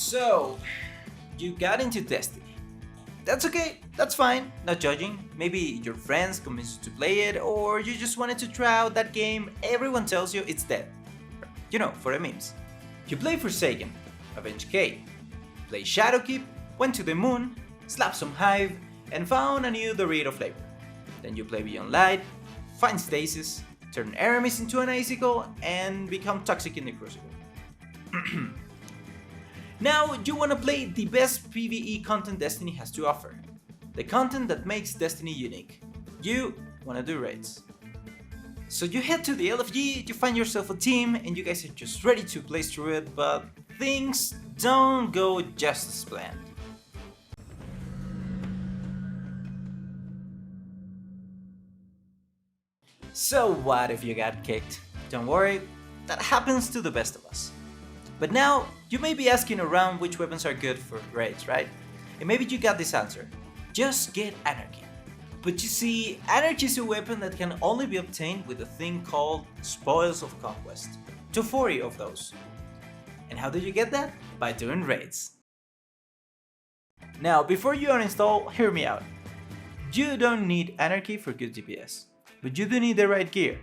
So, you got into Destiny. That's okay, that's fine, not judging. Maybe your friends convinced you to play it, or you just wanted to try out that game everyone tells you it's dead. You know, for the memes. You play Forsaken, Avenge K, play Shadowkeep, went to the moon, slapped some Hive, and found a new Dorito flavor. Then you play Beyond Light, find Stasis, turn Aramis into an icicle, and become toxic in the Crucible. Now you wanna play the best PvE content Destiny has to offer. The content that makes Destiny unique. You wanna do raids. So you head to the LFG, you find yourself a team, and you guys are just ready to blaze through it, but things don't go just as planned. So what if you got kicked? Don't worry, that happens to the best of us. But now, you may be asking around which weapons are good for raids, right? And maybe you got this answer. Just get Anarchy. But you see, Anarchy is a weapon that can only be obtained with a thing called Spoils of Conquest. 240 of those. And how do you get that? By doing raids. Now, before you uninstall, hear me out. You don't need Anarchy for good DPS, but you do need the right gear.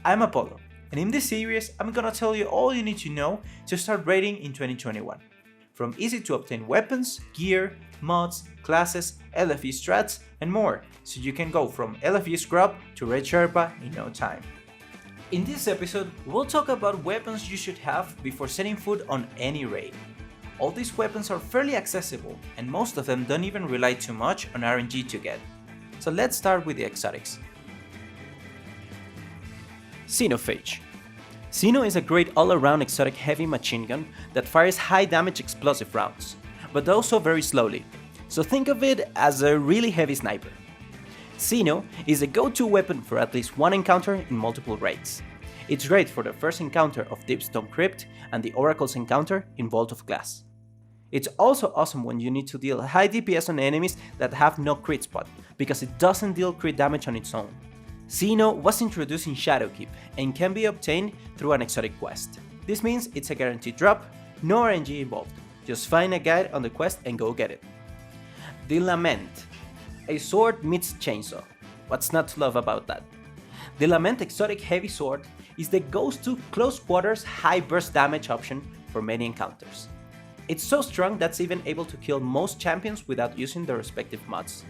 I'm Apollo, and in this series, I'm gonna tell you all you need to know to start raiding in 2021. From easy to obtain weapons, gear, mods, classes, LFE strats, and more, so you can go from LFE scrub to Raid Sherpa in no time. In this episode, we'll talk about weapons you should have before setting foot on any raid. All these weapons are fairly accessible, and most of them don't even rely too much on RNG to get. So let's start with the exotics. Xenophage. Xeno is a great all-around exotic heavy machine gun that fires high damage explosive rounds, but also very slowly, so think of it as a really heavy sniper. Xeno is a go-to weapon for at least one encounter in multiple raids. It's great for the first encounter of Deepstone Crypt and the Oracle's encounter in Vault of Glass. It's also awesome when you need to deal high DPS on enemies that have no crit spot, because it doesn't deal crit damage on its own. Xeno was introduced in Shadowkeep and can be obtained through an exotic quest. This means it's a guaranteed drop, no RNG involved. Just find a guide on the quest and go get it. The Lament. A sword meets chainsaw. What's not to love about that? The Lament exotic heavy sword is the go-to close quarters high burst damage option for many encounters. It's so strong that's even able to kill most champions without using the respective mods.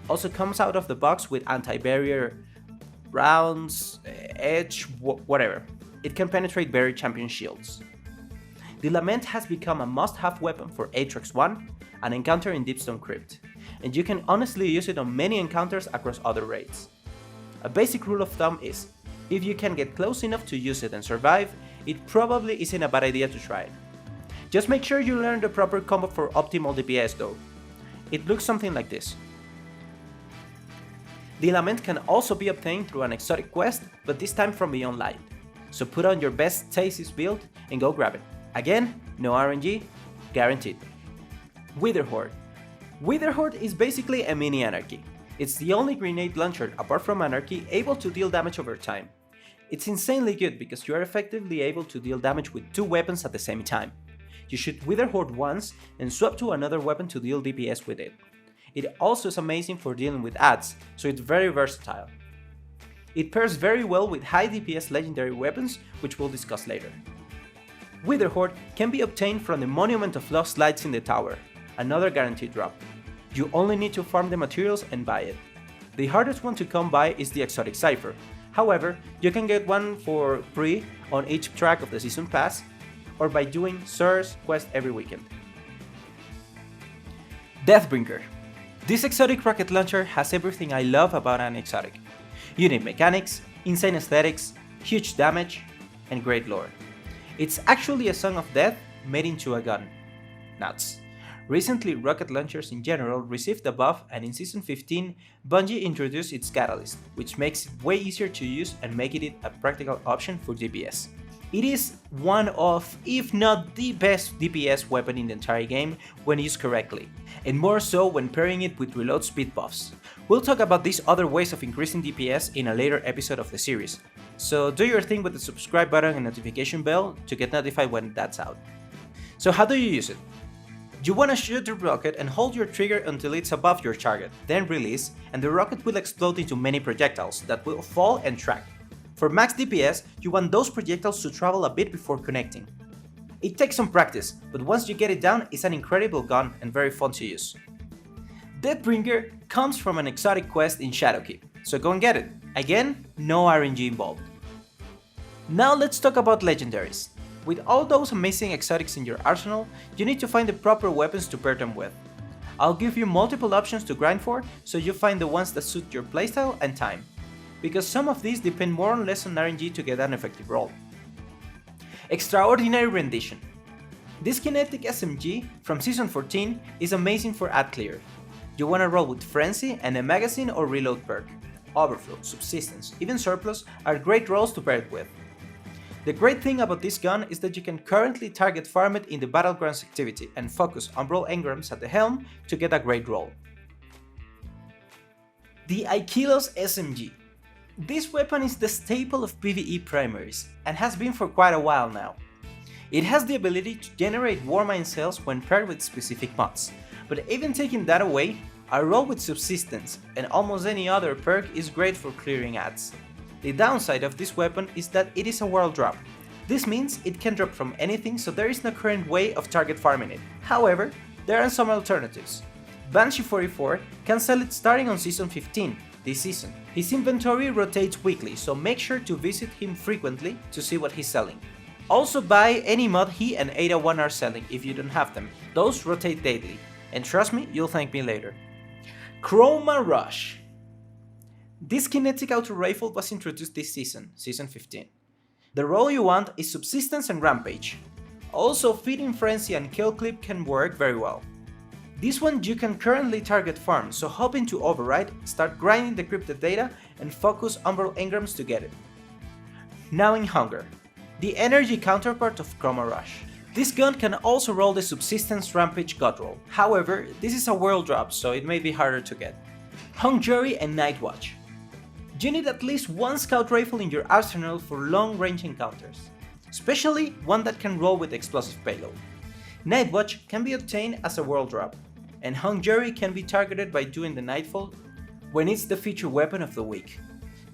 Also comes out of the box with anti-barrier rounds, edge, whatever. It can penetrate buried champion shields. The Lament has become a must-have weapon for Aatrox 1, an encounter in Deepstone Crypt, and you can honestly use it on many encounters across other raids. A basic rule of thumb is, if you can get close enough to use it and survive, it probably isn't a bad idea to try it. Just make sure you learn the proper combo for optimal DPS though. It looks something like this. The Lament can also be obtained through an exotic quest, but this time from Beyond Light. So put on your best Stasis build and go grab it. Again, no RNG, guaranteed. Witherhoard. Witherhoard is basically a mini Anarchy. It's the only grenade launcher apart from Anarchy able to deal damage over time. It's insanely good because you are effectively able to deal damage with two weapons at the same time. You shoot Witherhoard once and swap to another weapon to deal DPS with it. It also is amazing for dealing with adds, so it's very versatile. It pairs very well with high DPS legendary weapons, which we'll discuss later. Witherhoard can be obtained from the Monument of Lost Lights in the tower, another guaranteed drop. You only need to farm the materials and buy it. The hardest one to come by is the Exotic Cipher. However, you can get one for free on each track of the Season Pass, or by doing Sir's quest every weekend. Deathbringer. This exotic rocket launcher has everything I love about an exotic. Unique mechanics, insane aesthetics, huge damage, and great lore. It's actually a song of death made into a gun. Nuts. Recently, rocket launchers in general received a buff, and in Season 15, Bungie introduced its Catalyst, which makes it way easier to use and making it a practical option for DPS. It is one of, if not the best DPS weapon in the entire game when used correctly, and more so when pairing it with reload speed buffs. We'll talk about these other ways of increasing DPS in a later episode of the series, so do your thing with the subscribe button and notification bell to get notified when that's out. So how do you use it? You wanna shoot the rocket and hold your trigger until it's above your target, then release, and the rocket will explode into many projectiles that will fall and track. For max DPS, you want those projectiles to travel a bit before connecting. It takes some practice, but once you get it down, it's an incredible gun and very fun to use. Deathbringer comes from an exotic quest in Shadowkeep, so go and get it. Again, no RNG involved. Now let's talk about legendaries. With all those amazing exotics in your arsenal, you need to find the proper weapons to pair them with. I'll give you multiple options to grind for, so you find the ones that suit your playstyle and time, because some of these depend more or less on RNG to get an effective roll. Extraordinary Rendition. This kinetic SMG from Season 14 is amazing for ad clear. You wanna roll with Frenzy and a magazine or reload perk. Overflow, Subsistence, even Surplus are great rolls to pair it with. The great thing about this gun is that you can currently target farm it in the Battlegrounds activity and focus Umbral engrams at the helm to get a great roll. The Aikilos SMG. This weapon is the staple of PvE primaries, and has been for quite a while now. It has the ability to generate Warmind cells when paired with specific mods, but even taking that away, a roll with Subsistence and almost any other perk is great for clearing ads. The downside of this weapon is that it is a world drop. This means it can drop from anything, so there is no current way of target farming it. However, there are some alternatives. Banshee44 can sell it starting on Season 15, this season. His inventory rotates weekly, so make sure to visit him frequently to see what he's selling. Also buy any mod he and pt1 are selling if you don't have them, those rotate daily, and trust me, you'll thank me later. Chroma Rush. This kinetic auto rifle was introduced this season, Season 15. The role you want is Subsistence and Rampage. Also Feeding Frenzy and Kill Clip can work very well. This one you can currently target farm, so hop into Override, start grinding the crypted data and focus Umbral engrams to get it. Gnawing Hunger. The energy counterpart of Chroma Rush. This gun can also roll the Subsistence Rampage God roll, however, this is a world drop so it may be harder to get. Hungjury and Night Watch. You need at least one scout rifle in your arsenal for long range encounters, especially one that can roll with explosive payload. Night Watch can be obtained as a world drop, and Hungjury can be targeted by doing the Nightfall when it's the feature weapon of the week.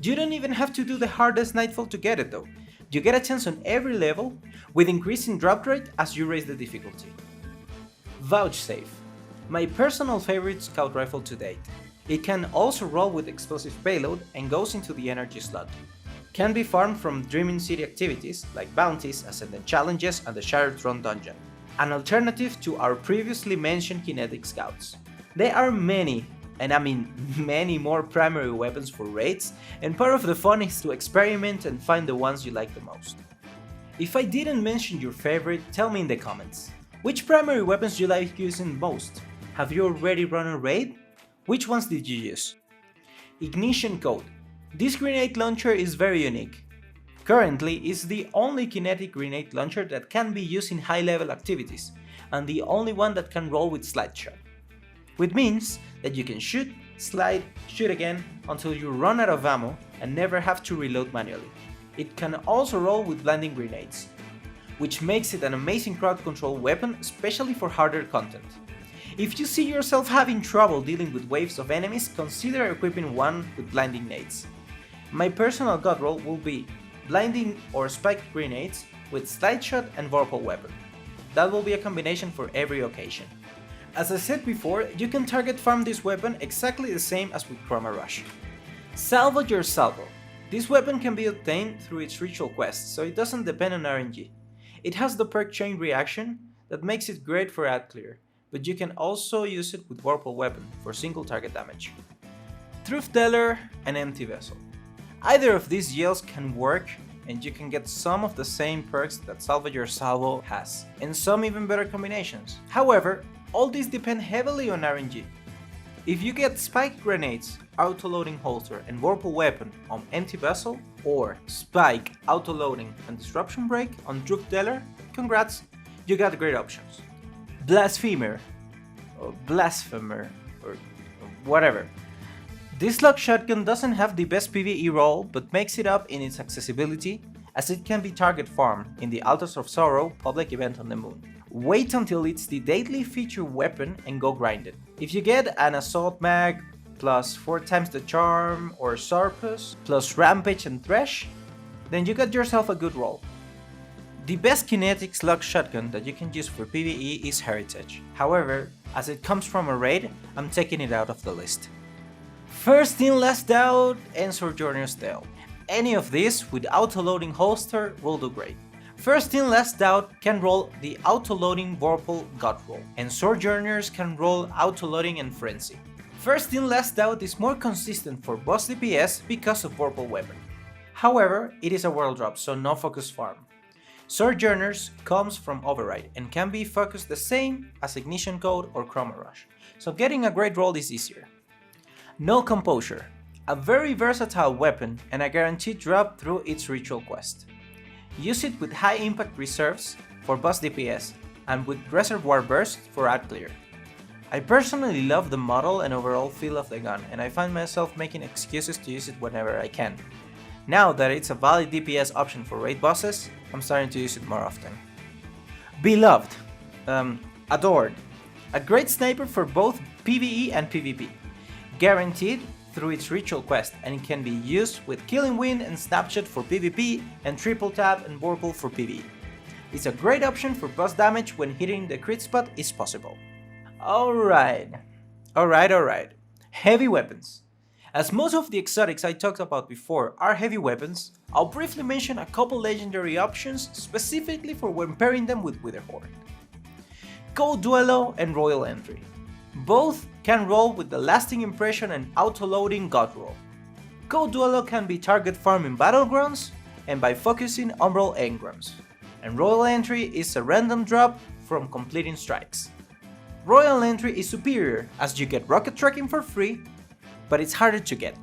You don't even have to do the hardest Nightfall to get it though. You get a chance on every level, with increasing drop rate as you raise the difficulty. Vouchsafe. My personal favorite scout rifle to date. It can also roll with explosive payload and goes into the energy slot. Can be farmed from Dreaming City activities like bounties, ascendant challenges and the Shattered Throne dungeon. An alternative to our previously mentioned kinetic scouts. There are many, and I mean many more primary weapons for raids, and part of the fun is to experiment and find the ones you like the most. If I didn't mention your favorite, tell me in the comments. Which primary weapons do you like using most? Have you already run a raid? Which ones did you use? Ignition Code. This grenade launcher is very unique. Currently, it's the only kinetic grenade launcher that can be used in high-level activities, and the only one that can roll with slide shot. Which means that you can shoot, slide, shoot again until you run out of ammo and never have to reload manually. It can also roll with blinding grenades, which makes it an amazing crowd control weapon, especially for harder content. If you see yourself having trouble dealing with waves of enemies, consider equipping one with blinding nades. My personal god roll will be blinding or spiked grenades with slide shot and vorpal weapon. That will be a combination for every occasion. As I said before, you can target farm this weapon exactly the same as with Chroma Rush. Salvo Your Salvo. This weapon can be obtained through its ritual quests, so it doesn't depend on RNG. It has the perk Chain Reaction that makes it great for ad clear, but you can also use it with Vorpal weapon for single target damage. Truth Teller and Empty Vessel. Either of these yells can work, and you can get some of the same perks that Salvo Your Salvo has, and some even better combinations. However, all these depend heavily on RNG. If you get Spike Grenades, Autoloading Holster and Vorpal Weapon on Empty Vessel, or Spike, Autoloading and Disruption Break on Truth Teller, congrats, you got great options. Blasphemer, or Blasphemer, or whatever. This lock shotgun doesn't have the best PvE roll, but makes it up in its accessibility, as it can be target farmed in the Altars of Sorrow public event on the moon. wait until it's the daily feature weapon and go grind it. If you get an assault mag plus 4 times the charm or Sarpus plus rampage and thresh, then you got yourself a good roll. The best kinetic slug shotgun that you can use for PvE is Heritage. However, as it comes from a raid, I'm taking it out of the list. First in last out and Sojourner's Tale. Any of these with auto-loading holster will do great. First in last out can roll the auto-loading Vorpal God roll, and Sojourners can roll auto-loading and Frenzy. First in last out is more consistent for boss DPS because of Vorpal weapon. However, it is a world drop, so no focus farm. Sojourners comes from Override and can be focused the same as Ignition Code or Chroma Rush, so getting a great roll is easier. No Composure, a very versatile weapon and a guaranteed drop through its ritual quest. Use it with high impact reserves for boss DPS and with Reservoir Burst for ad clear. I personally love the model and overall feel of the gun, and I find myself making excuses to use it whenever I can. Now that it's a valid DPS option for raid bosses, I'm starting to use it more often. Beloved, adored, a great sniper for both PvE and PvP, guaranteed through its ritual quest, and it can be used with Killing Wind and Snapshot for PvP and Triple Tap and Vorpal for PvE. It's a great option for boss damage when hitting the crit spot is possible. Alright, heavy weapons. As most of the exotics I talked about before are heavy weapons, I'll briefly mention a couple legendary options specifically for when pairing them with Witherhoard. Cold Duelo and Royal Entry. Both can roll with the Lasting Impression and auto-loading God roll. Cold Duelo can be target farm in Battlegrounds and by focusing Umbral engrams, and Royal Entry is a random drop from completing strikes. Royal Entry is superior as you get rocket tracking for free, but it's harder to get.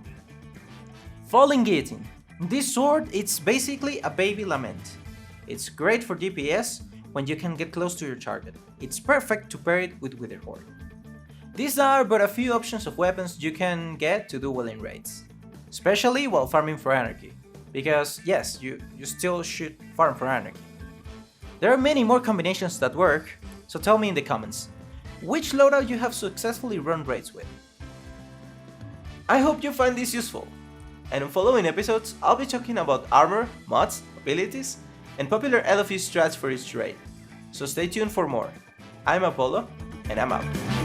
Falling Guillotine. This sword it's basically a baby lament. It's great for DPS when you can get close to your target. It's perfect to pair it with Witherhoard. These are but a few options of weapons you can get to do well in raids, especially while farming for Anarchy, because yes, you still should farm for Anarchy. There are many more combinations that work, so tell me in the comments, which loadout you have successfully run raids with. I hope you find this useful, and in following episodes I'll be talking about armor, mods, abilities, and popular LFG strats for each raid, so stay tuned for more. I'm Apollo, and I'm out.